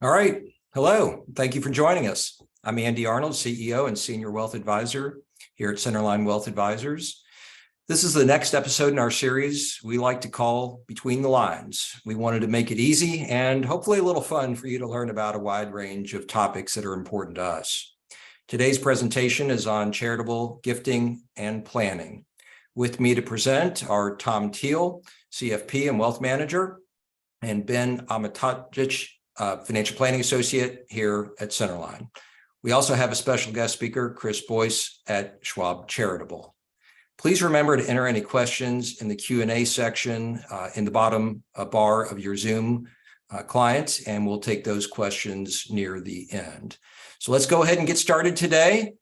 All right. Hello. Thank you for joining us. I'm Andy Arnold, CEO and Senior Wealth Advisor here at Centerline Wealth Advisors. This is the next episode in our series we like to call Between the Lines. We wanted to make it easy and hopefully a little fun for you to learn about a wide range of topics that are important to us. Today's presentation is on charitable gifting and planning. With me to present are Tom Teal, CFP and Wealth Manager, and Ben Amatajich, Financial Planning Associate here at Centerline. We also have a special guest speaker, Chris Boyce at Schwab Charitable. Please remember to enter any questions in the Q&A section in the bottom bar of your Zoom client, and we'll take those questions near the end. So let's go ahead and get started today.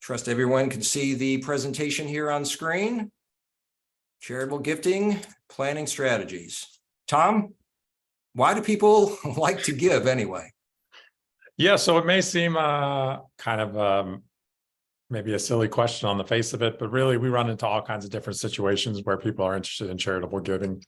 Trust everyone can see the presentation here on screen. Charitable Gifting Planning Strategies. Tom? Why do people like to give anyway? Yeah, so it may seem maybe a silly question on the face of it, but really we run into all kinds of different situations where people are interested in charitable giving.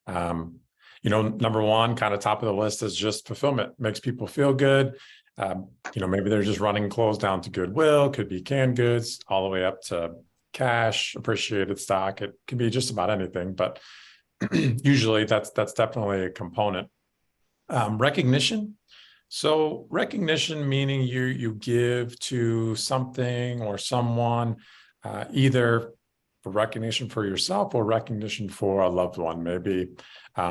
Number one, kind of top of the list is just fulfillment. Makes people feel good. Maybe they're just running clothes down to Goodwill, could be canned goods, all the way up to cash, appreciated stock. It can be just about anything, but usually that's definitely a component. Recognition. So recognition meaning you give to something or someone, either for recognition for yourself or recognition for a loved one. Maybe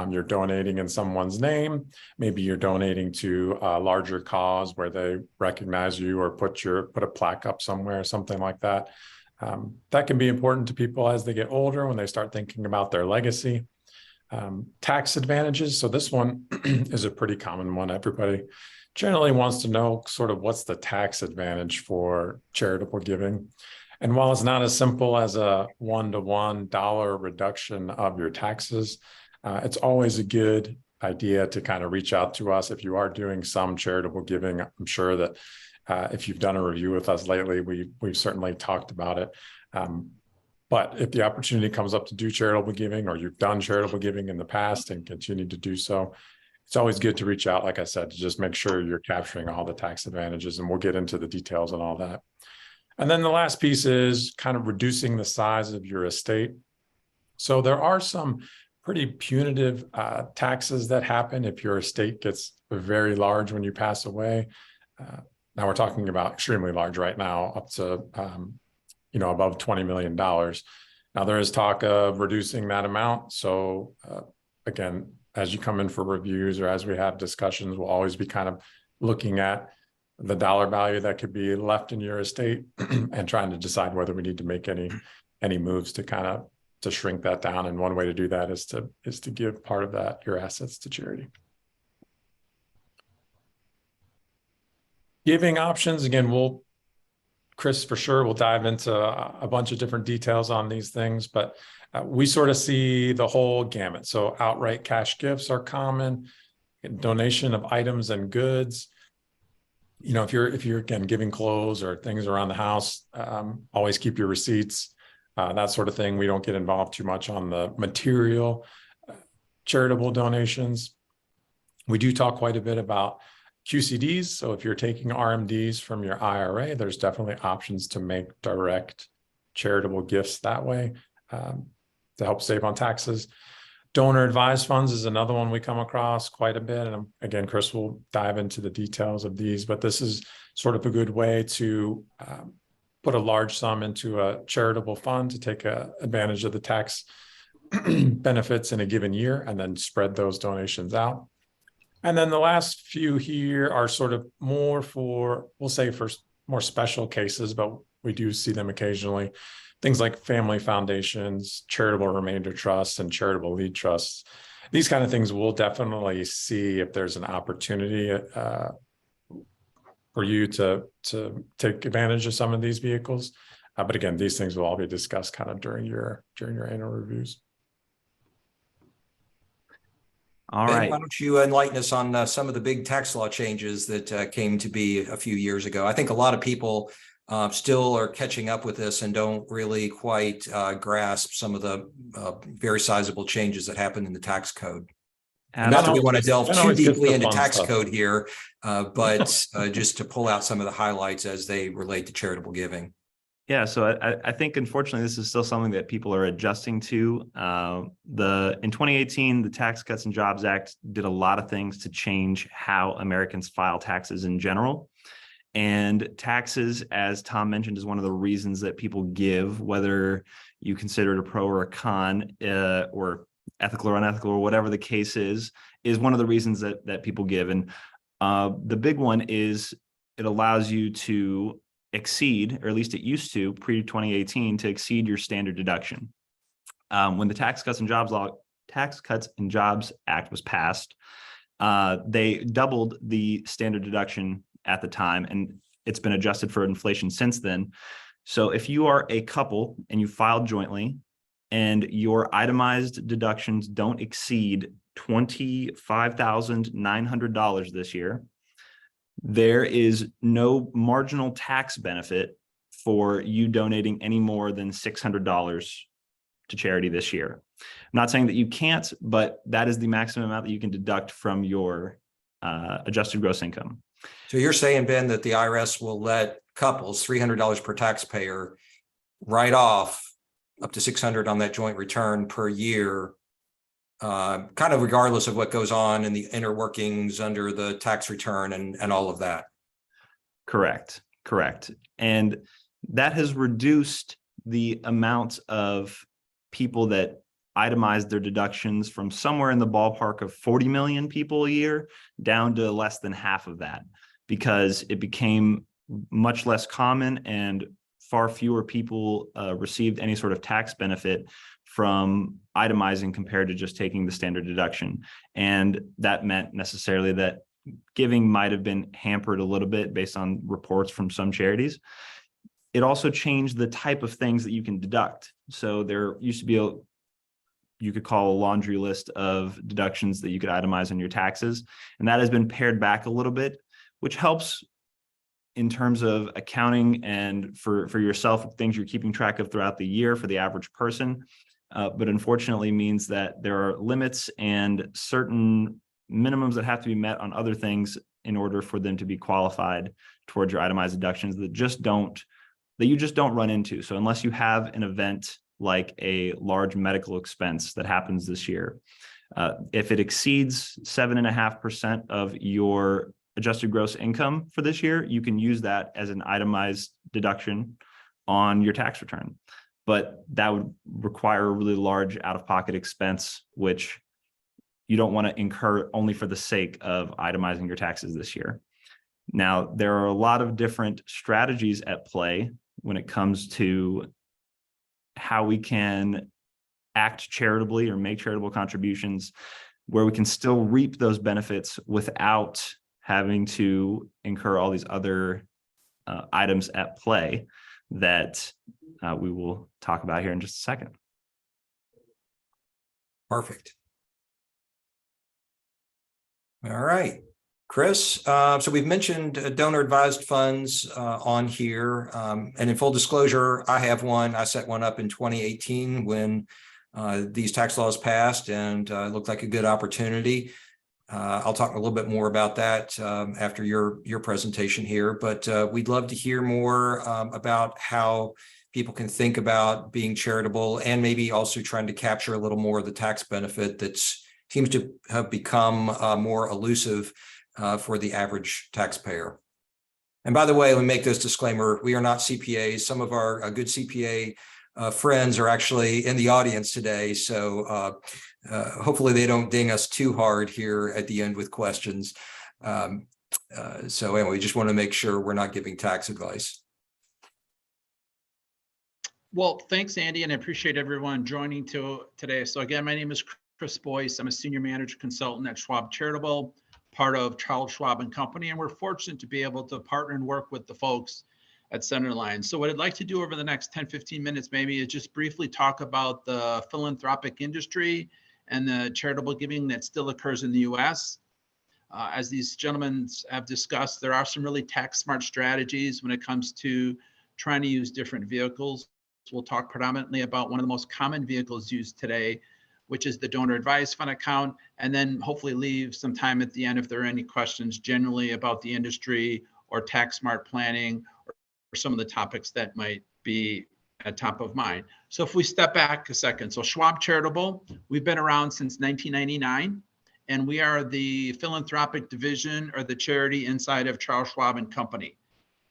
you're donating in someone's name. Maybe you're donating to a larger cause where they recognize you or put a plaque up somewhere, something like that. That can be important to people as they get older when they start thinking about their legacy. Tax advantages. So this one is a pretty common one. Everybody generally wants to know sort of what's the tax advantage for charitable giving. And while it's not as simple as a one-to-one dollar reduction of your taxes, it's always a good idea to kind of reach out to us if you are doing some charitable giving. I'm sure that if you've done a review with us lately, we've certainly talked about it. But if the opportunity comes up to do charitable giving, or you've done charitable giving in the past and continue to do so, it's always good to reach out, like I said, to just make sure you're capturing all the tax advantages, and we'll get into the details and all that. And then the last piece is kind of reducing the size of your estate. So there are some pretty punitive taxes that happen if your estate gets very large when you pass away. Now we're talking about extremely large right now, up to above $20 million. Now there is talk of reducing that amount. So again, as you come in for reviews or as we have discussions, we'll always be kind of looking at the dollar value that could be left in your estate and trying to decide whether we need to make any moves to shrink that down. And one way to do that is to give part of that, your assets, to charity. Giving options, again, Chris for sure will dive into a bunch of different details on these things, but we sort of see the whole gamut. So outright cash gifts are common, donation of items and goods. If you're again giving clothes or things around the house, always keep your receipts, that sort of thing. We don't get involved too much on the material charitable donations. We do talk quite a bit about QCDs. So if you're taking RMDs from your IRA, there's definitely options to make direct charitable gifts that way to help save on taxes. Donor advised funds is another one we come across quite a bit. And again, Chris will dive into the details of these, but this is sort of a good way to put a large sum into a charitable fund to take advantage of the tax benefits in a given year and then spread those donations out. And then the last few here are sort of more for, we'll say for more special cases, but we do see them occasionally. Things like family foundations, charitable remainder trusts, and charitable lead trusts. These kind of things we'll definitely see if there's an opportunity for you to take advantage of some of these vehicles. But again, these things will all be discussed kind of during your annual reviews. All right. Why don't you enlighten us on some of the big tax law changes that came to be a few years ago? I think a lot of people still are catching up with this and don't really quite grasp some of the very sizable changes that happened in the tax code. Not that we always want to gets- delve that too always gets deeply the into fun tax stuff. code here, but just to pull out some of the highlights as they relate to charitable giving. Yeah, so I think unfortunately this is still something that people are adjusting to. In 2018, the Tax Cuts and Jobs Act did a lot of things to change how Americans file taxes in general. And taxes, as Tom mentioned, is one of the reasons that people give, whether you consider it a pro or a con, or ethical or unethical, or whatever the case is one of the reasons that people give. And the big one is it allows you to exceed, or at least it used to pre-2018, to exceed your standard deduction. When the Tax Cuts and Jobs Act was passed, they doubled the standard deduction at the time, and it's been adjusted for inflation since then. So if you are a couple and you filed jointly and your itemized deductions don't exceed $25,900 this year, there is no marginal tax benefit for you donating any more than $600 to charity this year. I'm not saying that you can't, but that is the maximum amount that you can deduct from your adjusted gross income. So you're saying, Ben, that the IRS will let couples $300 per taxpayer write off up to $600 on that joint return per year, kind of regardless of what goes on in the inner workings under the tax return and all of that. Correct. And that has reduced the amount of people that itemize their deductions from somewhere in the ballpark of 40 million people a year down to less than half of that, because it became much less common and far fewer people received any sort of tax benefit from itemizing compared to just taking the standard deduction. And that meant necessarily that giving might have been hampered a little bit based on reports from some charities. It also changed the type of things that you can deduct. So there used to be you could call a laundry list of deductions that you could itemize on your taxes. And that has been pared back a little bit, which helps in terms of accounting and for yourself, things you're keeping track of throughout the year for the average person. But unfortunately means that there are limits and certain minimums that have to be met on other things in order for them to be qualified towards your itemized deductions that you just don't run into. So unless you have an event like a large medical expense that happens this year, if it exceeds 7.5% of your adjusted gross income for this year, you can use that as an itemized deduction on your tax return. But that would require a really large out-of-pocket expense, which you don't want to incur only for the sake of itemizing your taxes this year. Now, there are a lot of different strategies at play when it comes to how we can act charitably or make charitable contributions where we can still reap those benefits without having to incur all these other items at play that we will talk about here in just a second. Perfect. All right, Chris. So we've mentioned donor advised funds on here. And in full disclosure, I have one. I set one up in 2018 when these tax laws passed, and it looked like a good opportunity. I'll talk a little bit more about that after your presentation here, but we'd love to hear more about how people can think about being charitable and maybe also trying to capture a little more of the tax benefit that seems to have become more elusive for the average taxpayer. And by the way, let me make this disclaimer. We are not CPAs. Some of our good CPA friends are actually in the audience today. So hopefully they don't ding us too hard here at the end with questions. So anyway, we just want to make sure we're not giving tax advice. Well, thanks, Andy, and I appreciate everyone joining today. So again, my name is Chris Boyce. I'm a senior manager consultant at Schwab Charitable, part of Charles Schwab and Company, and we're fortunate to be able to partner and work with the folks at Centerline. So what I'd like to do over the next 10, 15 minutes maybe is just briefly talk about the philanthropic industry and the charitable giving that still occurs in the US. As these gentlemen have discussed, there are some really tax smart strategies when it comes to trying to use different vehicles. We'll talk predominantly about one of the most common vehicles used today, which is the donor advised fund account, and then hopefully leave some time at the end if there are any questions generally about the industry or tax smart planning or some of the topics that might be at top of mind. So if we step back a second, so Schwab Charitable, we've been around since 1999, and we are the philanthropic division or the charity inside of Charles Schwab and Company.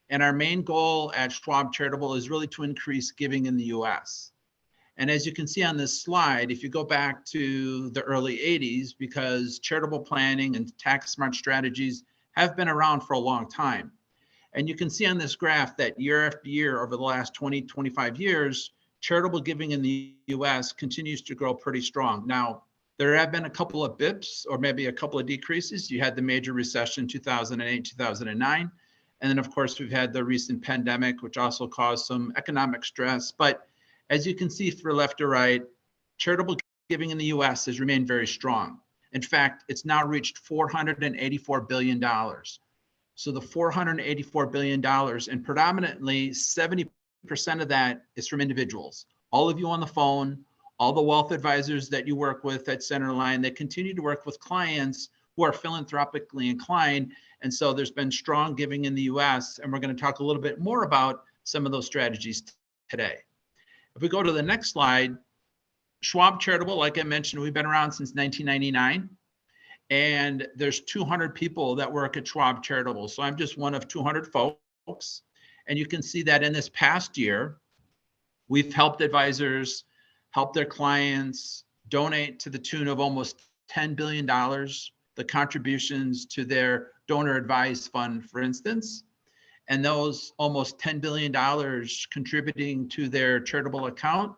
And our main goal at Schwab Charitable is really to increase giving in the US. And as you can see on this slide, if you go back to the early 80s, because charitable planning and tax smart strategies have been around for a long time. And you can see on this graph that year after year over the last 20, 25 years, charitable giving in the US continues to grow pretty strong. Now, there have been a couple of bips or maybe a couple of decreases. You had the major recession, 2008, 2009. And then of course, we've had the recent pandemic, which also caused some economic stress. But as you can see from left to right, charitable giving in the US has remained very strong. In fact, it's now reached $484 billion. So the $484 billion, and predominantly 70% of that is from individuals. All of you on the phone, all the wealth advisors that you work with at Centerline, they continue to work with clients who are philanthropically inclined. And so there's been strong giving in the US, and we're going to talk a little bit more about some of those strategies today. If we go to the next slide, Schwab Charitable, like I mentioned, we've been around since 1999. And there's 200 people that work at Schwab Charitable. So I'm just one of 200 folks. And you can see that in this past year, we've helped advisors help their clients donate to the tune of almost $10 billion, the contributions to their donor advised fund, for instance. And those almost $10 billion contributing to their charitable account,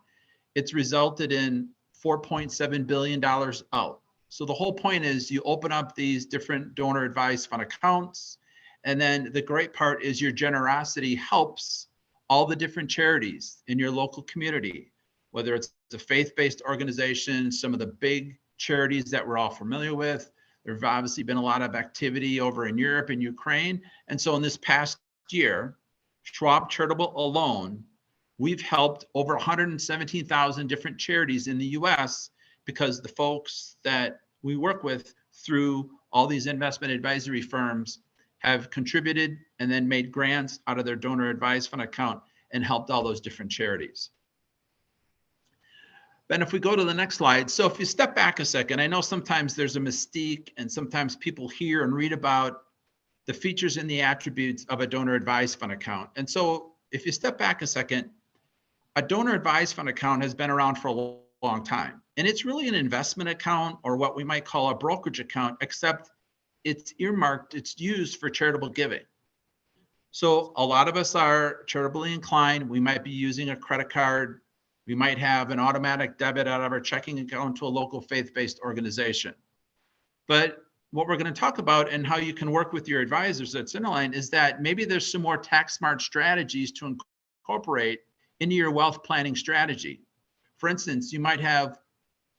it's resulted in $4.7 billion out. So the whole point is you open up these different donor advised fund accounts. And then the great part is your generosity helps all the different charities in your local community, whether it's a faith-based organization, some of the big charities that we're all familiar with. There have obviously been a lot of activity over in Europe and Ukraine. And so in this past year, Schwab Charitable alone, we've helped over 117,000 different charities in the US because the folks that we work with through all these investment advisory firms have contributed and then made grants out of their donor advised fund account and helped all those different charities. Then if we go to the next slide, so if you step back a second, I know sometimes there's a mystique and sometimes people hear and read about the features and the attributes of a donor advised fund account. And so if you step back a second, a donor advised fund account has been around for a long time. And it's really an investment account or what we might call a brokerage account, except it's earmarked, it's used for charitable giving. So a lot of us are charitably inclined. We might be using a credit card. We might have an automatic debit out of our checking account to a local faith-based organization. But what we're going to talk about and how you can work with your advisors at Centerline is that maybe there's some more tax smart strategies to incorporate into your wealth planning strategy. For instance, you might have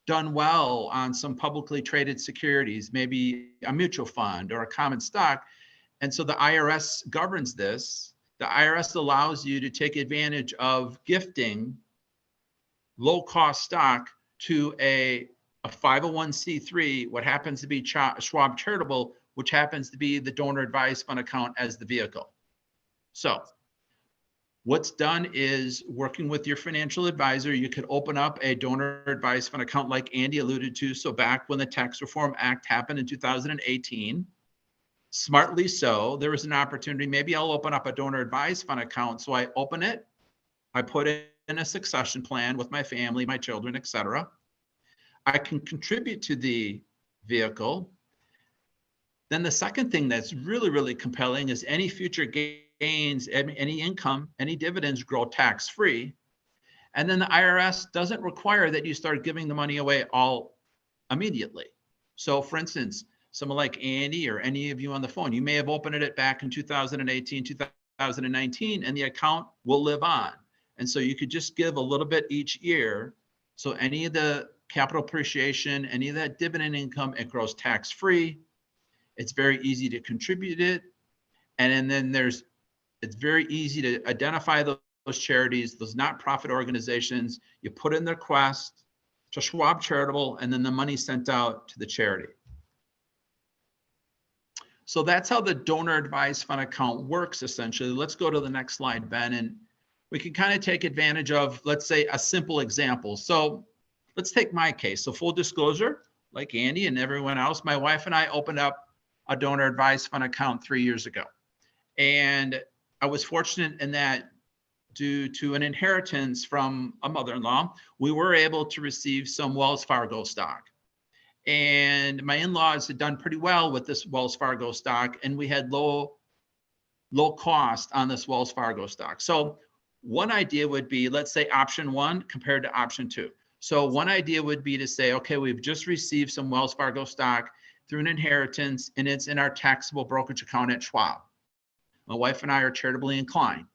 done well on some publicly traded securities, maybe a mutual fund or a common stock. And so the IRS governs this. The IRS allows you to take advantage of gifting low-cost stock to a 501c3, what happens to be Schwab Charitable, which happens to be the donor advised fund account as the vehicle. So what's done is working with your financial advisor, you could open up a donor advised fund account like Andy alluded to. So back when the Tax Reform Act happened in 2018, smartly so, there was an opportunity, maybe I'll open up a donor advised fund account. So I open it, I put it in a succession plan with my family, my children, et cetera. I can contribute to the vehicle. Then the second thing that's really, really compelling is any future gains, any income, any dividends grow tax-free. And then the IRS doesn't require that you start giving the money away all immediately. So for instance, someone like Andy or any of you on the phone, you may have opened it back in 2018, 2019, and the account will live on. And so you could just give a little bit each year. So any of the capital appreciation, any of that dividend income, it grows tax-free. It's very easy to contribute it. And then it's very easy to identify those charities, those not-profit organizations. You put in the request to Schwab Charitable, and then the money sent out to the charity. So that's how the donor advised fund account works essentially. Let's go to the next slide, Ben, and we can kind of take advantage of, let's say, a simple example. So let's take my case. So full disclosure, like Andy and everyone else, my wife and I opened up a donor advised fund account 3 years ago. And I was fortunate in that due to an inheritance from a mother-in-law, we were able to receive some Wells Fargo stock. And my in-laws had done pretty well with this Wells Fargo stock, and we had low cost on this Wells Fargo stock. So one idea would be, let's say option one compared to option two. So one idea would be to say, okay, we've just received some Wells Fargo stock through an inheritance, and it's in our taxable brokerage account at Schwab. My wife and I are charitably inclined.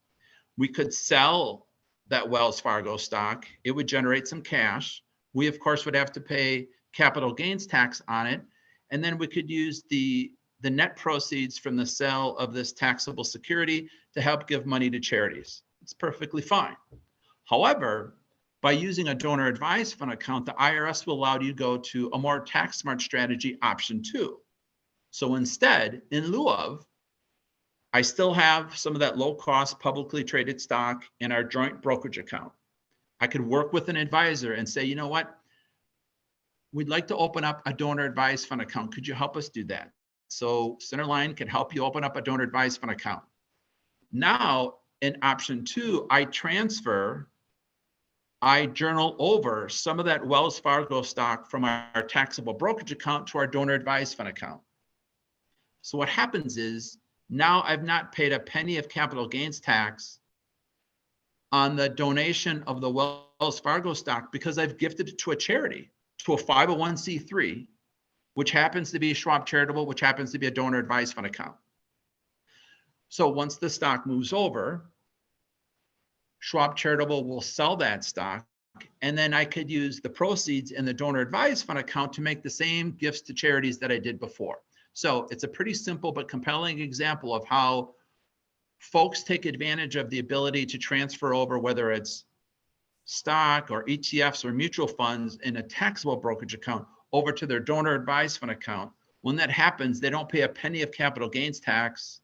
We could sell that Wells Fargo stock. It would generate some cash. We, of course, would have to pay capital gains tax on it. And then we could use the net proceeds from the sale of this taxable security to help give money to charities. It's perfectly fine. However, by using a donor advised fund account, the IRS will allow you to go to a more tax smart strategy, option two. So instead, in lieu of, I still have some of that low cost publicly traded stock in our joint brokerage account. I could work with an advisor and say, you know what? We'd like to open up a donor advised fund account. Could you help us do that? So Centerline can help you open up a donor advised fund account. Now in option two, I journal over some of that Wells Fargo stock from our taxable brokerage account to our donor advised fund account. So what happens is, now I've not paid a penny of capital gains tax on the donation of the Wells Fargo stock because I've gifted it to a charity, to a 501c3, which happens to be Schwab Charitable, which happens to be a donor advised fund account. So once the stock moves over, Schwab Charitable will sell that stock, and then I could use the proceeds in the donor advised fund account to make the same gifts to charities that I did before. So it's a pretty simple but compelling example of how folks take advantage of the ability to transfer over, whether it's stock or ETFs or mutual funds in a taxable brokerage account, over to their donor advised fund account. When that happens, they don't pay a penny of capital gains tax.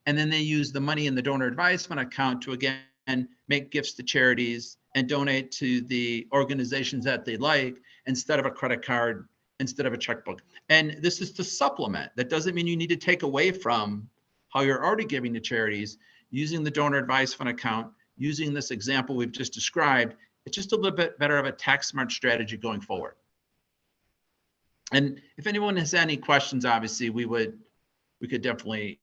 And then they use the money in the donor advised fund account to, again, make gifts to charities and donate to the organizations that they like, instead of a credit card, instead of a checkbook. And this is to supplement. That doesn't mean you need to take away from how you're already giving to charities. Using the donor advised fund account, using this example we've just described, it's just a little bit better of a tax smart strategy going forward. And if anyone has any questions, obviously we could definitely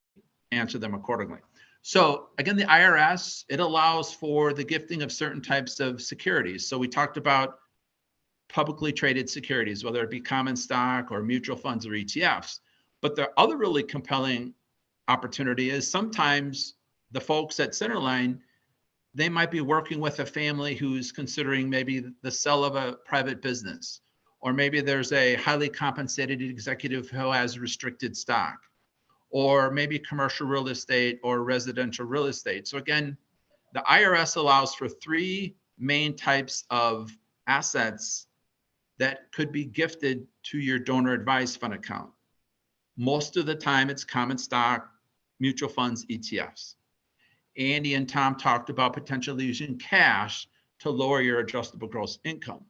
answer them accordingly. So again, the IRS, it allows for the gifting of certain types of securities. So we talked about publicly traded securities, whether it be common stock or mutual funds or ETFs. But the other really compelling opportunity is sometimes the folks at Centerline, they might be working with a family who's considering maybe the sale of a private business, or maybe there's a highly compensated executive who has restricted stock, or maybe commercial real estate or residential real estate. So again, the IRS allows for three main types of assets that could be gifted to your donor advised fund account. Most of the time it's common stock, mutual funds, ETFs. Andy and Tom talked about potentially using cash to lower your adjustable gross income.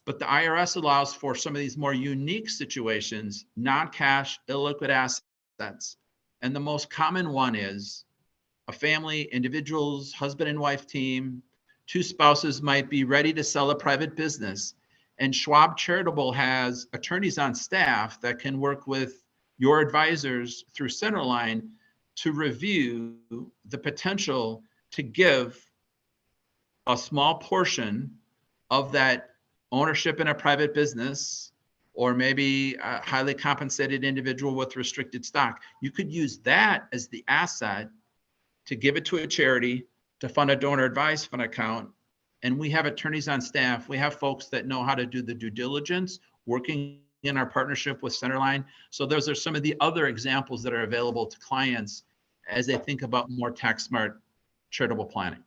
But the IRS allows for some of these more unique situations, non-cash, illiquid assets. And the most common one is a family, individuals, husband and wife team, two spouses might be ready to sell a private business. And Schwab Charitable has attorneys on staff that can work with your advisors through Centerline to review the potential to give a small portion of that ownership in a private business, or maybe a highly compensated individual with restricted stock. You could use that as the asset to give it to a charity, to fund a donor advised fund account. And we have attorneys on staff. We have folks that know how to do the due diligence, working in our partnership with Centerline. So those are some of the other examples that are available to clients as they think about more tax smart charitable planning.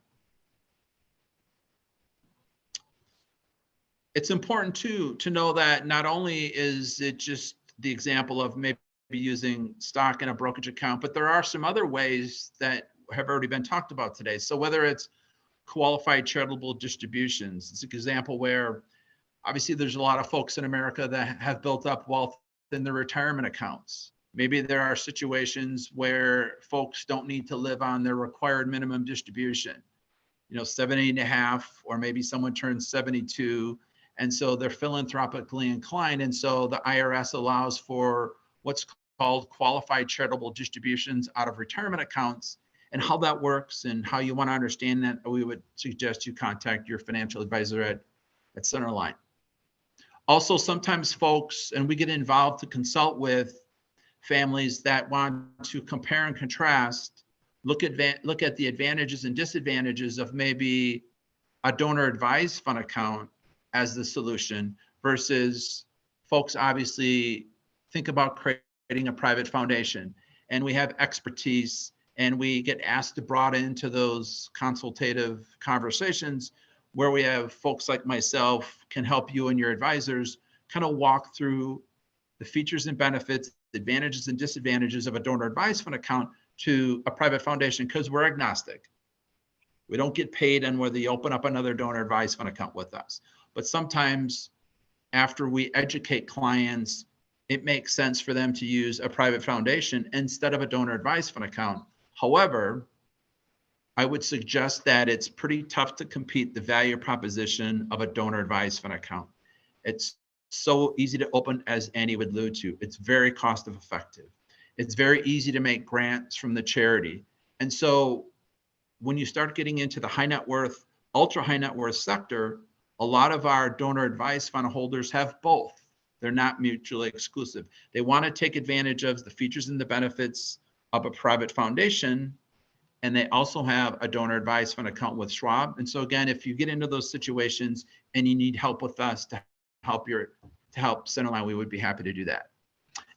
it's important to know that not only is it just the example of maybe using stock in a brokerage account, but there are some other ways that have already been talked about today. So whether it's qualified charitable distributions, it's an example where obviously there's a lot of folks in America that have built up wealth in their retirement accounts. Maybe there are situations where folks don't need to live on their required minimum distribution, 70.5, or maybe someone turns 72. And so they're philanthropically inclined. And so the IRS allows for what's called qualified charitable distributions out of retirement accounts. And how that works and how you want to understand that, we would suggest you contact your financial advisor at Centerline. Also, sometimes folks, and we get involved to consult with families that want to compare and contrast, look at the advantages and disadvantages of maybe a donor advised fund account as the solution versus folks obviously think about creating a private foundation. And we have expertise, and we get asked to brought into those consultative conversations where we have folks like myself can help you and your advisors kind of walk through the features and benefits, advantages and disadvantages of a donor advised fund account to a private foundation, because we're agnostic. We don't get paid on whether you open up another donor advised fund account with us. But sometimes after we educate clients, it makes sense for them to use a private foundation instead of a donor advised fund account. However, I would suggest that it's pretty tough to compete the value proposition of a donor advised fund account. It's so easy to open, as Andy would allude to. It's very cost effective. It's very easy to make grants from the charity. And so when you start getting into the high net worth, ultra high net worth sector, a lot of our donor advised fund holders have both. They're not mutually exclusive. They want to take advantage of the features and the benefits of a private foundation, and they also have a donor advised fund account with Schwab. And so again, if you get into those situations and you need help with us to help Centerline, we would be happy to do that.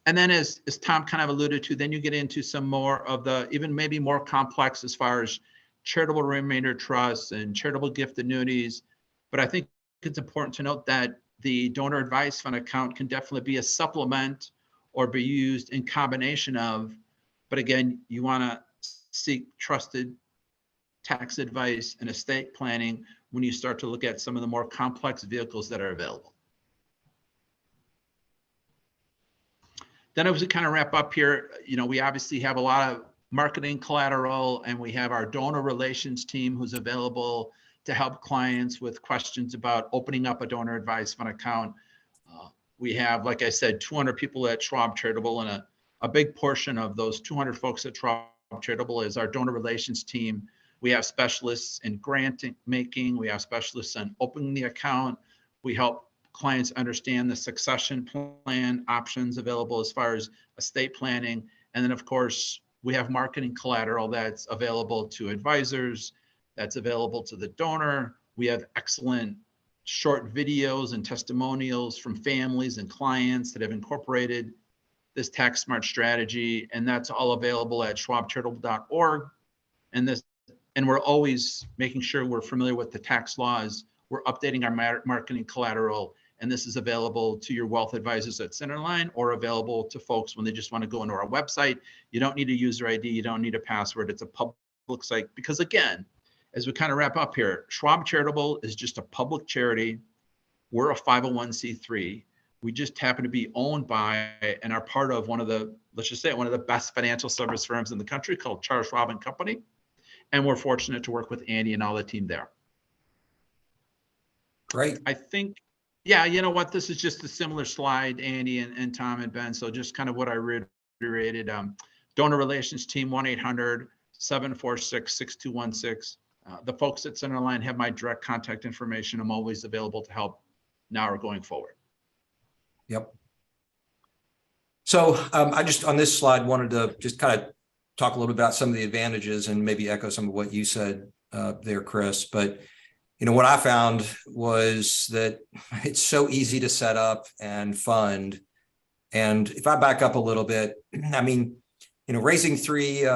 And then as Tom kind of alluded to, then you get into some more of the even maybe more complex as far as charitable remainder trusts and charitable gift annuities. But I think it's important to note that the donor advised fund account can definitely be a supplement or be used in combination of, but again, you want to seek trusted tax advice and estate planning when you start to look at some of the more complex vehicles that are available. Then as we kind of wrap up here, we obviously have a lot of marketing collateral, and we have our donor relations team who's available to help clients with questions about opening up a donor advised fund account. We have, like I said, 200 people at Schwab Charitable, and a big portion of those 200 folks at Schwab Charitable is our donor relations team. We have specialists in grant making. We have specialists in opening the account. We help clients understand the succession plan options available as far as estate planning. And then, of course, we have marketing collateral that's available to advisors, that's available to the donor. We have excellent short videos and testimonials from families and clients that have incorporated this tax smart strategy, and that's all available at schwabcharitable.org. And we're always making sure we're familiar with the tax laws. We're updating our marketing collateral, and this is available to your wealth advisors at Centerline or available to folks when they just want to go into our website. You don't need a user ID. You don't need a password. It's a public site because, again, as we kind of wrap up here, Schwab Charitable is just a public charity. We're a 501c3. We just happen to be owned by and are part of one of the, let's just say, one of the best financial service firms in the country called Charles Schwab and Company. And we're fortunate to work with Andy and all the team there. Great. I think, yeah, you know what? This is just a similar slide, Andy and Tom and Ben. So just kind of what I reiterated. Donor relations team, 1-800-746-6216. The folks at Centerline have my direct contact information. I'm always available to help now or going forward. Yep. So I just on this slide wanted to just kind of talk a little bit about some of the advantages and maybe echo some of what you said there, Chris. But what I found was that it's so easy to set up and fund. And if I back up a little bit, I mean, raising three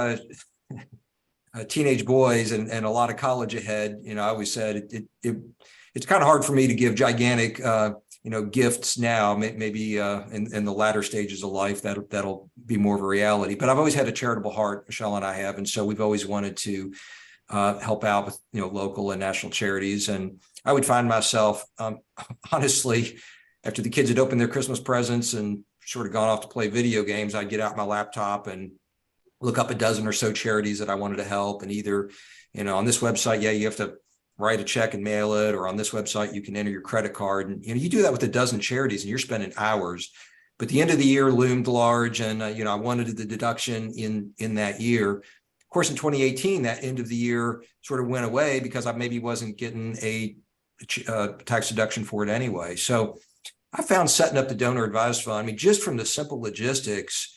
teenage boys and a lot of college ahead, I always said it it's kind of hard for me to give gigantic, gifts now. Maybe in the latter stages of life that'll be more of a reality. But I've always had a charitable heart, Michelle and I have, and so we've always wanted to help out with local and national charities. And I would find myself, honestly, after the kids had opened their Christmas presents and sort of gone off to play video games, I'd get out my laptop and look up a dozen or so charities that I wanted to help. And either, on this website, you have to write a check and mail it, or on this website, you can enter your credit card. And, you do that with a dozen charities and you're spending hours. But the end of the year loomed large, and, I wanted the deduction in that year. Of course, in 2018, that end of the year sort of went away because I maybe wasn't getting a tax deduction for it anyway. So I found setting up the donor advised fund, just from the simple logistics,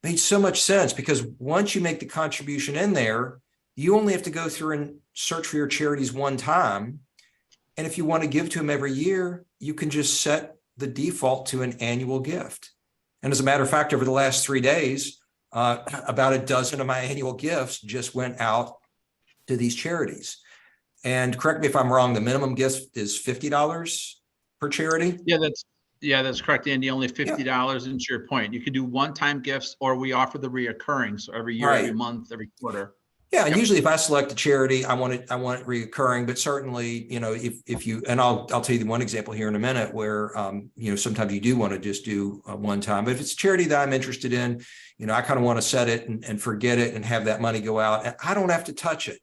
made so much sense, because once you make the contribution in there, you only have to go through and search for your charities one time. And if you want to give to them every year, you can just set the default to an annual gift. And as a matter of fact, over the last 3 days, about a dozen of my annual gifts just went out to these charities. And correct me if I'm wrong, the minimum gift is $50 per charity. Yeah, that's correct, Andy. Only $50. And to your point, you can do one-time gifts, or we offer the reoccurring. So every year, every month, every quarter. Yeah, and usually if I select a charity, I want it reoccurring. But certainly, if you, and I'll tell you the one example here in a minute where sometimes you do want to just do one time. But if it's a charity that I'm interested in, I kind of want to set it and forget it and have that money go out, and I don't have to touch it.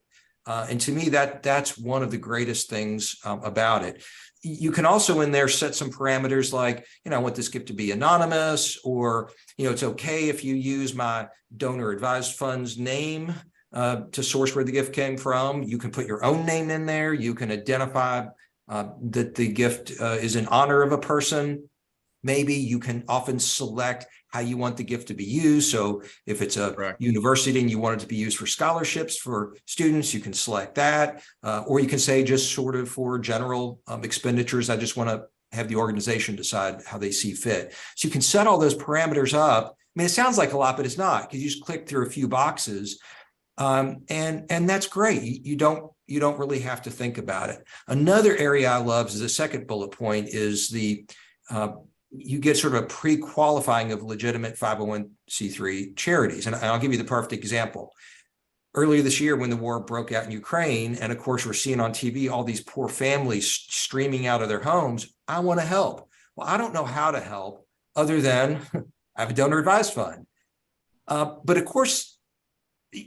And to me, that's one of the greatest things about it. You can also in there set some parameters like, I want this gift to be anonymous, or, it's okay if you use my donor advised fund's name to source where the gift came from. You can put your own name in there. You can identify that the gift is in honor of a person. Maybe you can often select how you want the gift to be used. So if it's a university and you want it to be used for scholarships for students, you can select that. Or you can say just sort of for general expenditures, I just want to have the organization decide how they see fit. So you can set all those parameters up. It sounds like a lot, but it's not, because you just click through a few boxes. And that's great. You don't really have to think about it. Another area I love is the second bullet point is you get sort of a pre-qualifying of legitimate 501c3 charities. And I'll give you the perfect example. Earlier this year, when the war broke out in Ukraine, and of course, we're seeing on TV all these poor families streaming out of their homes, I want to help. Well, I don't know how to help other than I have a donor advised fund. But of course,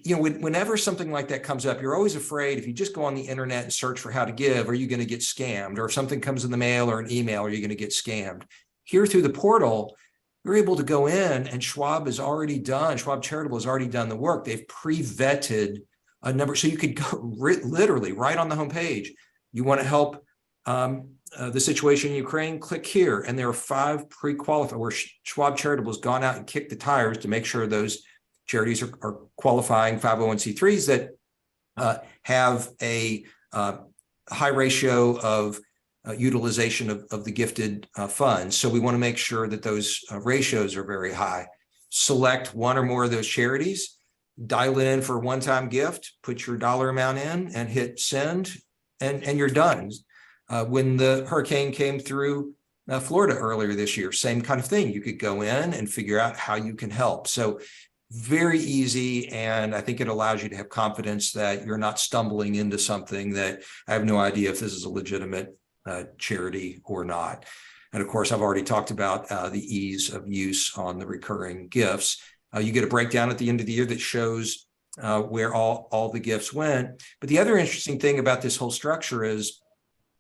whenever something like that comes up, you're always afraid if you just go on the internet and search for how to give, are you going to get scammed? Or if something comes in the mail or an email, are you going to get scammed? Here through the portal, you're able to go in, and Schwab Charitable has already done the work. They've pre-vetted a number. So you could go literally right on the homepage. You want to help the situation in Ukraine, click here. And there are 5 pre-qualified where Schwab Charitable has gone out and kicked the tires to make sure those charities are qualifying 501c3s that have a high ratio of utilization of the gifted funds. So we want to make sure that those ratios are very high. Select one or more of those charities, dial it in for a one-time gift, put your dollar amount in and hit send, and you're done. When the hurricane came through Florida earlier this year, same kind of thing. You could go in and figure out how you can help. So very easy. And I think it allows you to have confidence that you're not stumbling into something that I have no idea if this is a legitimate charity or not. And of course, I've already talked about the ease of use on the recurring gifts. You get a breakdown at the end of the year that shows where all the gifts went. But the other interesting thing about this whole structure is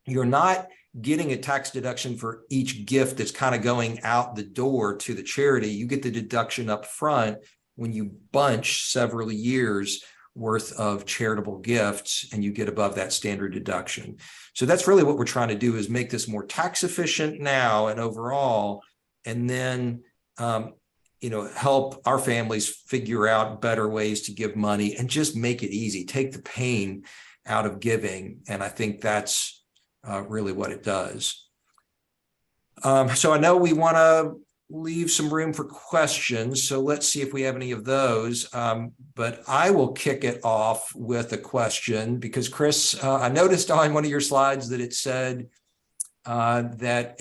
you're not getting a tax deduction for each gift that's kind of going out the door to the charity. You get the deduction up front when you bunch several years worth of charitable gifts and you get above that standard deduction. So that's really what we're trying to do, is make this more tax efficient now and overall, and then help our families figure out better ways to give money and just make it easy, take the pain out of giving. And I think that's really what it does. So I know we want to leave some room for questions. So let's see if we have any of those. But I will kick it off with a question because Chris, I noticed on one of your slides that it said that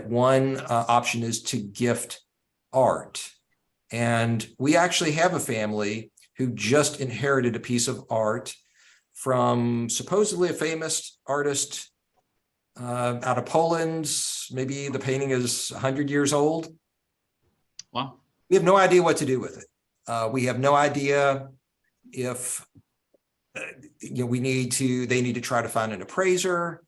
one option is to gift art. And we actually have a family who just inherited a piece of art from supposedly a famous artist out of Poland. Maybe the painting is 100 years old. Wow. We have no idea what to do with it. We have no idea if they need to try to find an appraiser.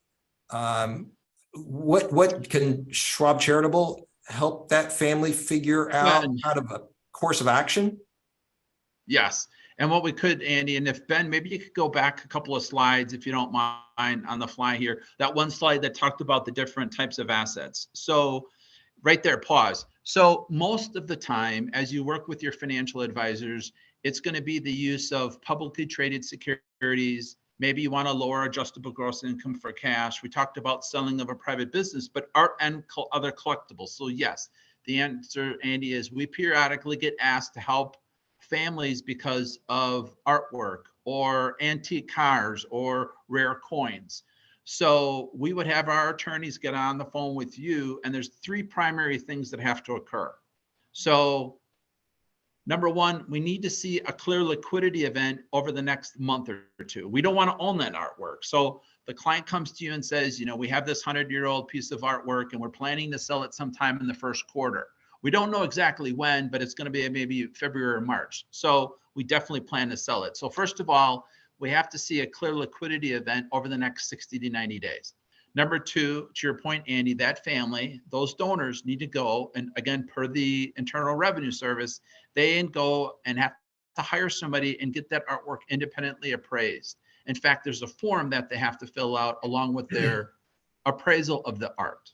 What can Schwab Charitable help that family figure out of a course of action? Yes. And what we could, Andy, and if Ben, maybe you could go back a couple of slides, if you don't mind, on the fly here, that one slide that talked about the different types of assets. So right there, pause. So most of the time, as you work with your financial advisors, it's going to be the use of publicly traded securities. Maybe you want to lower adjustable gross income for cash. We talked about selling of a private business, but art and other collectibles. So yes, the answer, Andy, is we periodically get asked to help families because of artwork or antique cars or rare coins. So we would have our attorneys get on the phone with you, and there's three primary things that have to occur. So number one, we need to see a clear liquidity event over the next month or two. We don't want to own that artwork. So the client comes to you and says, we have this 100-year-old piece of artwork and we're planning to sell it sometime in the first quarter. We don't know exactly when, but it's going to be maybe February or March. So we definitely plan to sell it. So first of all, we have to see a clear liquidity event over the next 60 to 90 days. Number two, to your point, Andy, that family, those donors need to go, and again, per the Internal Revenue Service, they go and have to hire somebody and get that artwork independently appraised. In fact, there's a form that they have to fill out along with their appraisal of the art.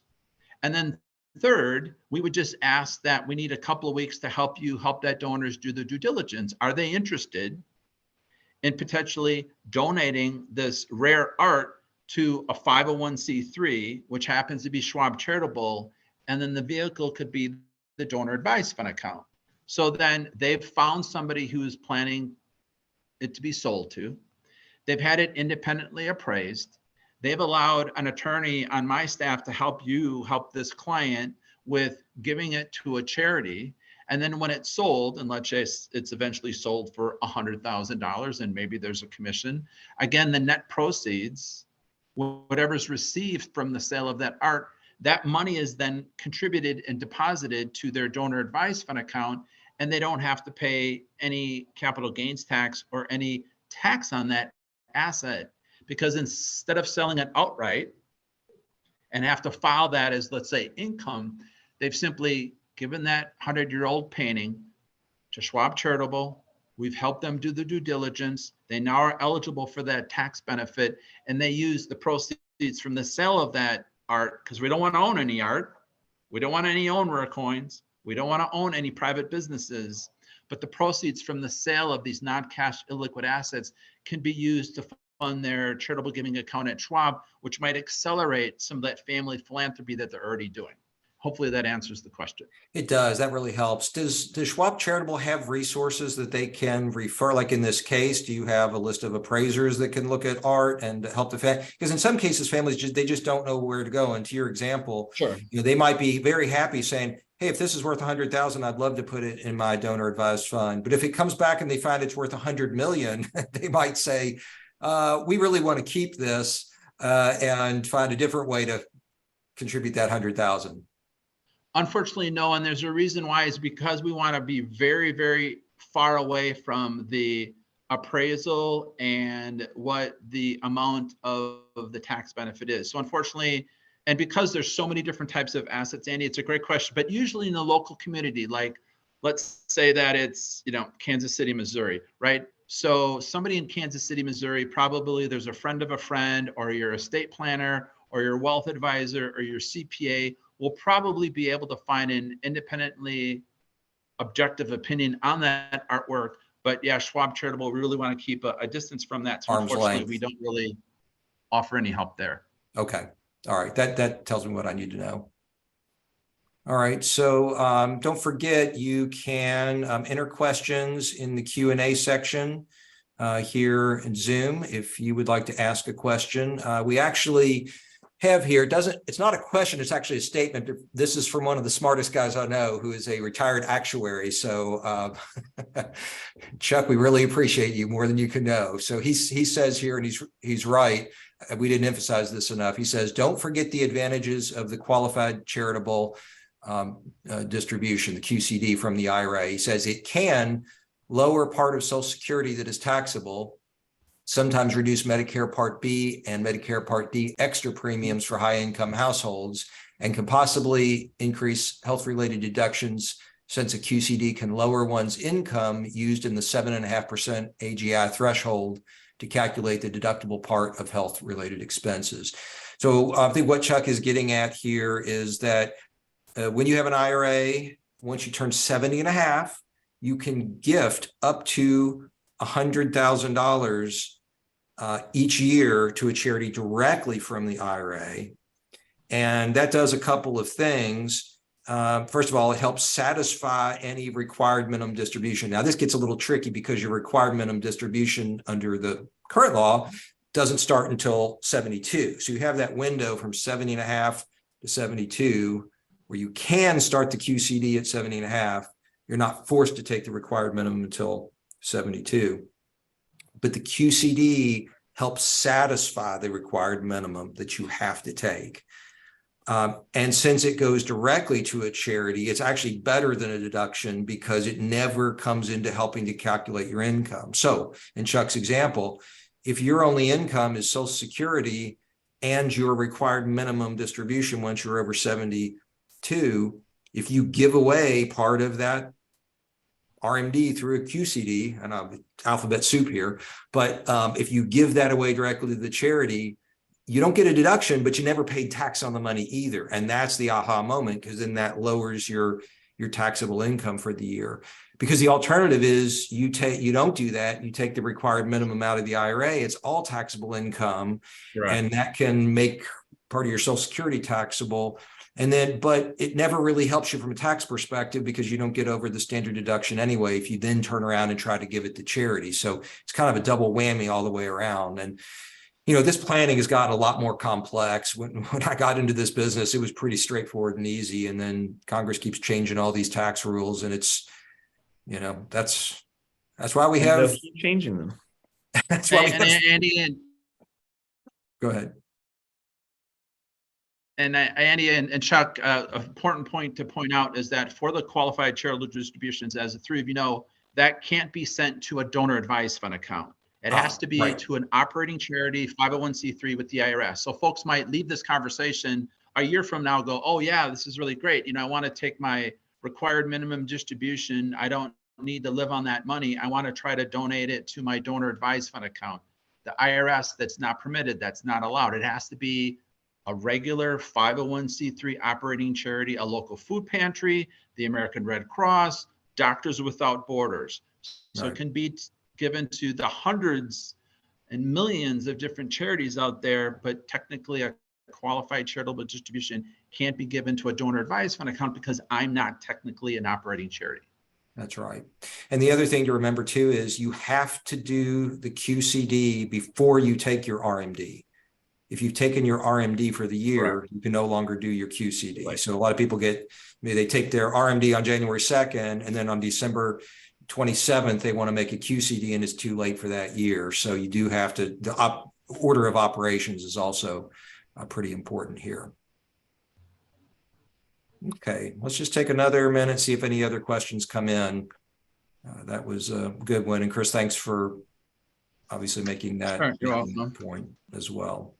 And then third, we would just ask that we need a couple of weeks to help that donors do the due diligence. Are they interested in potentially donating this rare art to a 501c3, which happens to be Schwab Charitable, and then the vehicle could be the donor advised fund account. So then they've found somebody who's planning it to be sold to. They've had it independently appraised. They've allowed an attorney on my staff to help this client with giving it to a charity. And then when it's sold, and let's say it's eventually sold for $100,000 and maybe there's a commission, again, the net proceeds, whatever's received from the sale of that art, that money is then contributed and deposited to their donor advised fund account, and they don't have to pay any capital gains tax or any tax on that asset, because instead of selling it outright and have to file that as, let's say, income, they've simply given that 100-year-old painting to Schwab Charitable. We've helped them do the due diligence. They now are eligible for that tax benefit, and they use the proceeds from the sale of that art, because we don't want to own any art. We don't want any own rare coins. We don't want to own any private businesses, but the proceeds from the sale of these non-cash illiquid assets can be used to fund their charitable giving account at Schwab, which might accelerate some of that family philanthropy that they're already doing. Hopefully that answers the question. It does. That really helps. Does Schwab Charitable have resources that they can refer? Like in this case, do you have a list of appraisers that can look at art and help the family? Because in some cases, families just don't know where to go. And to your example, sure, they might be very happy saying, "Hey, if this is worth 100,000, I'd love to put it in my donor advised fund." But if it comes back and they find it's worth 100 million, they might say, "We really want to keep this and find a different way to contribute that 100,000." Unfortunately, no. And there's a reason why, is because we want to be very, very far away from the appraisal and what the amount of the tax benefit is. So unfortunately, and because there's so many different types of assets, Andy, it's a great question, but usually in the local community, like let's say that it's, Kansas City, Missouri, right? So somebody in Kansas City, Missouri, probably there's a friend of a friend, or your estate planner, or your wealth advisor, or your CPA will probably be able to find an independently objective opinion on that artwork. But yeah, Schwab Charitable, we really want to keep a distance from that. So Arm's unfortunately, length. we don't really offer any help there. Okay. All right. That tells me what I need to know. All right, so don't forget, you can enter questions in the Q&A section here in Zoom if you would like to ask a question. We actually have here, it's not a question, it's actually a statement. This is from one of the smartest guys I know, who is a retired actuary. So Chuck, we really appreciate you more than you can know. So he says here, and he's right, we didn't emphasize this enough. He says, don't forget the advantages of the qualified charitable distribution, the QCD from the IRA. He says it can lower part of Social Security that is taxable, sometimes reduce Medicare Part B and Medicare Part D extra premiums for high income households, and can possibly increase health-related deductions since a QCD can lower one's income used in the 7.5% AGI threshold to calculate the deductible part of health-related expenses. So I think what Chuck is getting at here is that when you have an IRA, once you turn 70 and a half, you can gift up to $100,000 each year to a charity directly from the IRA. And that does a couple of things. First of all, it helps satisfy any required minimum distribution. Now, this gets a little tricky because your required minimum distribution under the current law doesn't start until 72. So you have that window from 70 and a half to 72 where you can start the QCD at 70 and a half. You're not forced to take the required minimum until 72. But the QCD helps satisfy the required minimum that you have to take. And since it goes directly to a charity, it's actually better than a deduction because it never comes into helping to calculate your income. So in Chuck's example, if your only income is Social Security and your required minimum distribution once you're over 72, if you give away part of that RMD through a QCD, and I'm alphabet soup here, but if you give that away directly to the charity, you don't get a deduction, but you never paid tax on the money either. And that's the aha moment, because then that lowers your taxable income for the year. Because the alternative is you don't do that, you take the required minimum out of the IRA, it's all taxable income, Right. and that can make part of your Social Security taxable. And then, but it never really helps you from a tax perspective because you don't get over the standard deduction anyway if you then turn around and try to give it to charity. So it's kind of a double whammy all the way around. And, you know, this planning has gotten a lot more complex. When I got into this business, it was pretty straightforward and easy. And then Congress keeps changing all these tax rules. And it's, you know, that's why we have. They'll keep changing them. That's why we have. Andy, Go ahead. And Andy and Chuck, an important point to point out is that for the qualified charitable distributions, as the three of you know, that can't be sent to a donor advised fund account. It has to be to an operating charity, 501c3 with the IRS. So folks might leave this conversation a year from now, go, oh yeah, this is really great. You know, I want to take my required minimum distribution. I don't need to live on that money. I want to try to donate it to my donor advised fund account. The IRS, that's not permitted. That's not allowed. It has to be a regular 501c3 operating charity, a local food pantry, the American Red Cross, Doctors Without Borders. So it can be given to the hundreds and millions of different charities out there, but technically a qualified charitable distribution can't be given to a donor advised fund account because I'm not technically an operating charity. That's right. And the other thing to remember too is you have to do the QCD before you take your RMD. If you've taken your RMD for the year, you can no longer do your QCD. Right. So a lot of people they take their RMD on January 2nd, and then on December 27th, they want to make a QCD and it's too late for that year. So you do have to, the order of operations is also pretty important here. Okay, let's just take another minute, see if any other questions come in. That was a good one. And Chris, thanks for obviously making that point as well.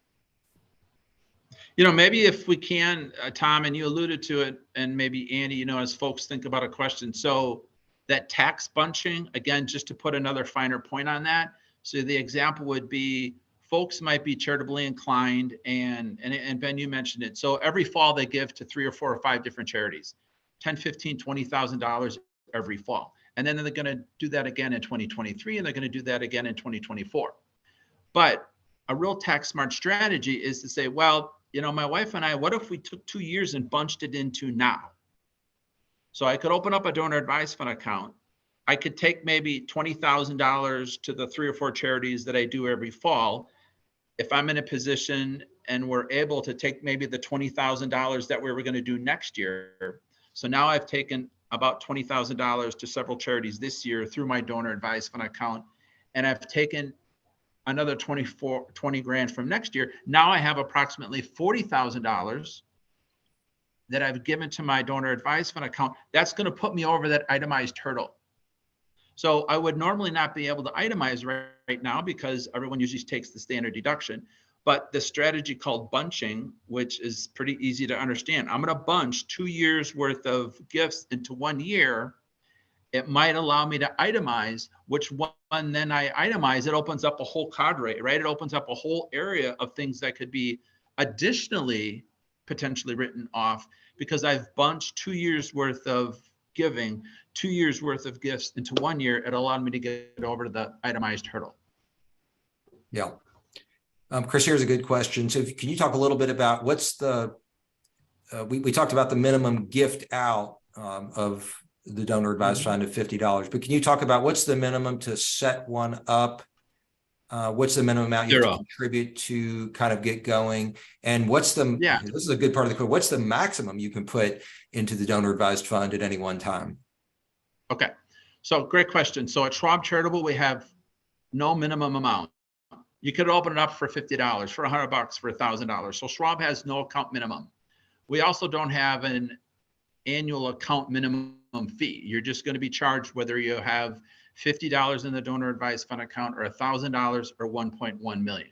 You know, maybe if we can, Tom, and you alluded to it, and maybe Andy, you know, as folks think about a question. So that tax bunching, again, just to put another finer point on that. So the example would be folks might be charitably inclined, and Ben, you mentioned it. So every fall they give to 3 or 4 or 5 different charities, $10,000, $15,000, $20,000 every fall. And then they're going to do that again in 2023, and they're going to do that again in 2024. But a real tax smart strategy is to say, well, you know, my wife and I, what if we took 2 years and bunched it into now? So I could open up a donor advised fund account. I could take maybe $20,000 to the 3 or 4 charities that I do every fall. If I'm in a position and we're able to take maybe the $20,000 that we were going to do next year. So now I've taken about $20,000 to several charities this year through my donor advised fund account. And I've taken another 20 grand from next year. Now I have approximately $40,000 that I've given to my donor advised fund account. That's going to put me over that itemized hurdle. So I would normally not be able to itemize right now because everyone usually takes the standard deduction. But the strategy called bunching, which is pretty easy to understand, I'm going to bunch 2 years worth of gifts into 1 year. It might allow me to itemize which one then I itemize. It opens up a whole cadre, right? It opens up a whole area of things that could be additionally potentially written off because I've bunched 2 years worth of giving, 2 years worth of gifts into 1 year. It allowed me to get over the itemized hurdle. Yeah. Chris, here's a good question. So can you talk a little bit about what's the, we talked about the minimum gift out of the donor advised fund of $50, but can you talk about what's the minimum to set one up? What's the minimum amount you have to contribute to kind of get going? And what's the, this is a good part of the question, what's the maximum you can put into the donor advised fund at any one time? Okay, so great question. So at Schwab Charitable, we have no minimum amount. You could open it up for $50, for $100, for $1,000. So Schwab has no account minimum. We also don't have an annual account minimum fee. You're just going to be charged whether you have $50 in the donor advised fund account or $1,000 or 1.1 million.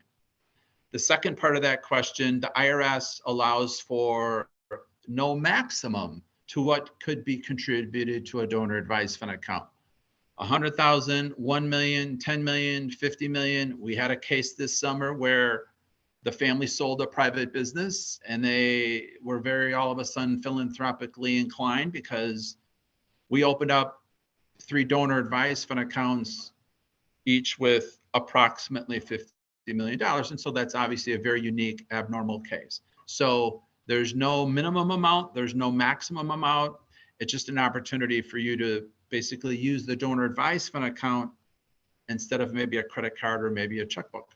The second part of that question, the IRS allows for no maximum to what could be contributed to a donor advised fund account. 100,000, 1 million, 10 million, 50 million. We had a case this summer where the family sold a private business and they were very all of a sudden philanthropically inclined because we opened up 3 donor advised fund accounts, each with approximately $50 million. And so that's obviously a very unique, abnormal case. So there's no minimum amount, there's no maximum amount. It's just an opportunity for you to basically use the donor advised fund account instead of maybe a credit card or maybe a checkbook.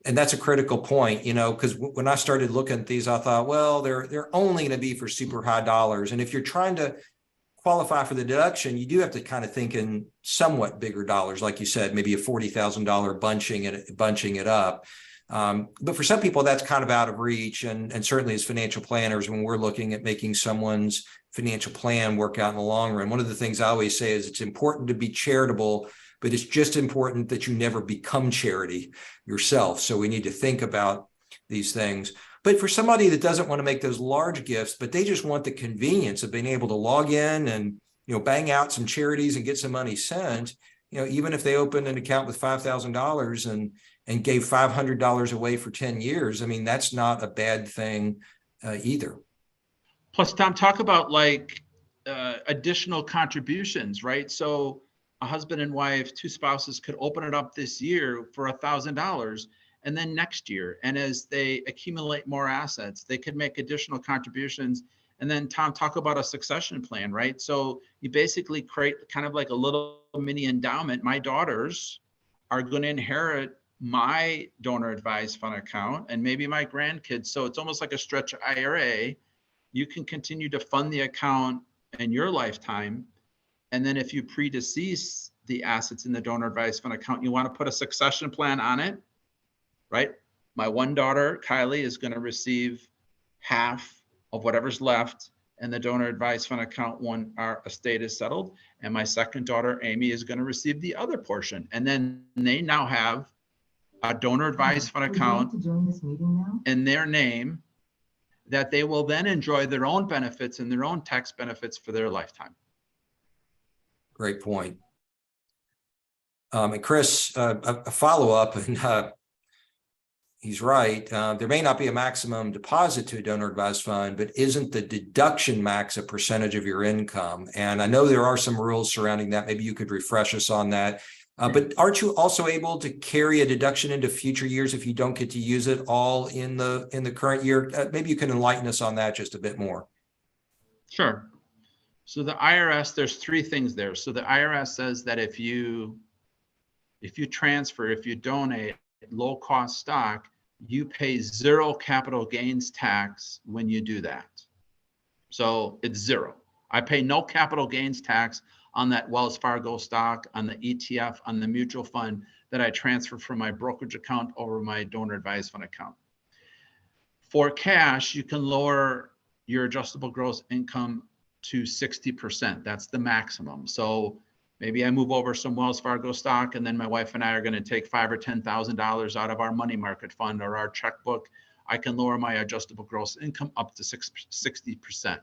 And that's a critical point, you know, because when I started looking at these, I thought, well, they're only going to be for super high dollars. And if you're trying to qualify for the deduction, you do have to kind of think in somewhat bigger dollars, like you said, maybe a $40,000 bunching it up. But for some people, that's kind of out of reach. And certainly as financial planners, when we're looking at making someone's financial plan work out in the long run, one of the things I always say is it's important to be charitable, but it's just important that you never become charity yourself. So we need to think about these things. But for somebody that doesn't want to make those large gifts, but they just want the convenience of being able to log in and, you know, bang out some charities and get some money sent, you know, even if they opened an account with $5,000 and gave $500 away for 10 years, I mean, that's not a bad thing either. Plus, Tom, talk about like additional contributions, right? So a husband and wife, 2 spouses could open it up this year for $1,000 and then next year. And as they accumulate more assets, they could make additional contributions. And then Tom, talk about a succession plan, right? So you basically create kind of like a little mini endowment. My daughters are going to inherit my donor advised fund account and maybe my grandkids. So it's almost like a stretch IRA. You can continue to fund the account in your lifetime. And then if you predecease the assets in the donor advised fund account, you want to put a succession plan on it, right? My one daughter, Kylie, is going to receive half of whatever's left in the donor advised fund account when our estate is settled. And my second daughter, Amy, is going to receive the other portion. And then they now have a donor advised fund account in their name that they will then enjoy their own benefits and their own tax benefits for their lifetime. Great point. And Chris, a follow-up, and he's right. There may not be a maximum deposit to a donor advised fund, but isn't the deduction max a percentage of your income? And I know there are some rules surrounding that. Maybe you could refresh us on that. But aren't you also able to carry a deduction into future years if you don't get to use it all in the current year? Maybe you can enlighten us on that just a bit more. Sure. So the IRS, there's three things there. So the IRS says that if you transfer, if you donate low cost stock, you pay zero capital gains tax when you do that. So it's zero. I pay no capital gains tax on that Wells Fargo stock, on the ETF, on the mutual fund that I transfer from my brokerage account over my donor advised fund account. For cash, you can lower your adjustable gross income to 60%. That's the maximum. So maybe I move over some Wells Fargo stock, and then my wife and I are going to take $5,000 or $10,000 out of our money market fund or our checkbook. I can lower my adjustable gross income up to 60%.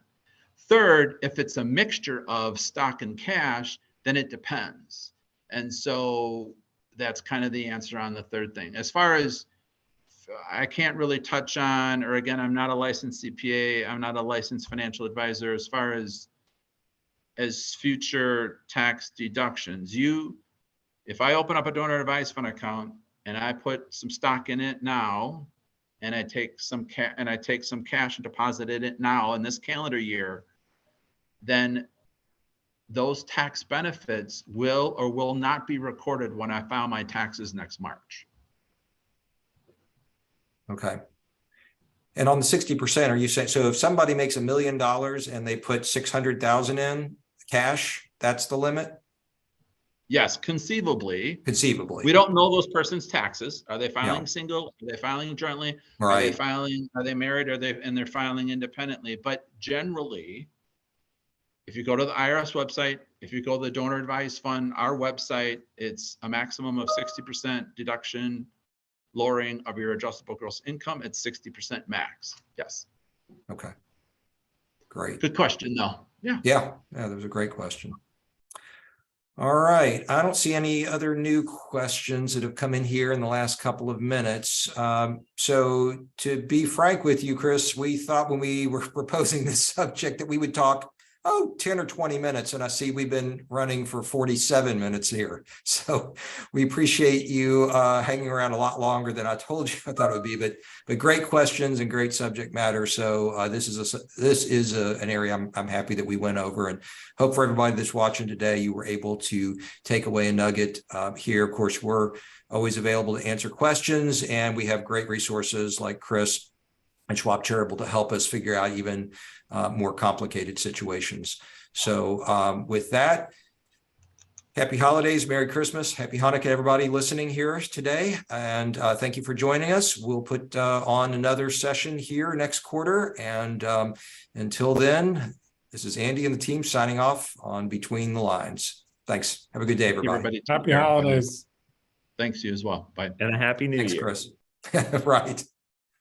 Third, if it's a mixture of stock and cash, then it depends. And so that's kind of the answer on the third thing. As far as I can't really touch on, or again, I'm not a licensed CPA, I'm not a licensed financial advisor. As far as future tax deductions, if I open up a donor advised fund account and I put some stock in it now, and I take some cash and deposit in it now in this calendar year, then those tax benefits will or will not be recorded when I file my taxes next March. Okay. And on the 60%, are you saying, so if somebody makes $1 million and they put 600,000 in cash, that's the limit? Yes, conceivably. Conceivably. We don't know those person's taxes. Are they filing No. single? Are they filing jointly? Right. Are they married? And they're filing independently? But generally, if you go to the IRS website, if you go to the donor advised fund, our website, it's a maximum of 60% deduction, lowering of your adjustable gross income at 60% max. Yes. Okay. Great. Good question though. Yeah. Yeah. Yeah. That was a great question. All right. I don't see any other new questions that have come in here in the last couple of minutes. So to be frank with you, Chris, we thought when we were proposing this subject that we would talk 10 or 20 minutes, and I see we've been running for 47 minutes here. So we appreciate you hanging around a lot longer than I told you I thought it would be, but great questions and great subject matter. So this is an area I'm happy that we went over, and hope for everybody that's watching today, you were able to take away a nugget here. Of course, we're always available to answer questions, and we have great resources like Chris and Schwab Charitable to help us figure out even more complicated situations. So with that, happy holidays, Merry Christmas, Happy Hanukkah, everybody listening here today. And thank you for joining us. We'll put on another session here next quarter. And until then, this is Andy and the team signing off on Between the Lines. Thanks. Have a good day, everybody. Happy holidays. Thanks, you as well. Bye. And a happy new Thanks, year. Chris. Right.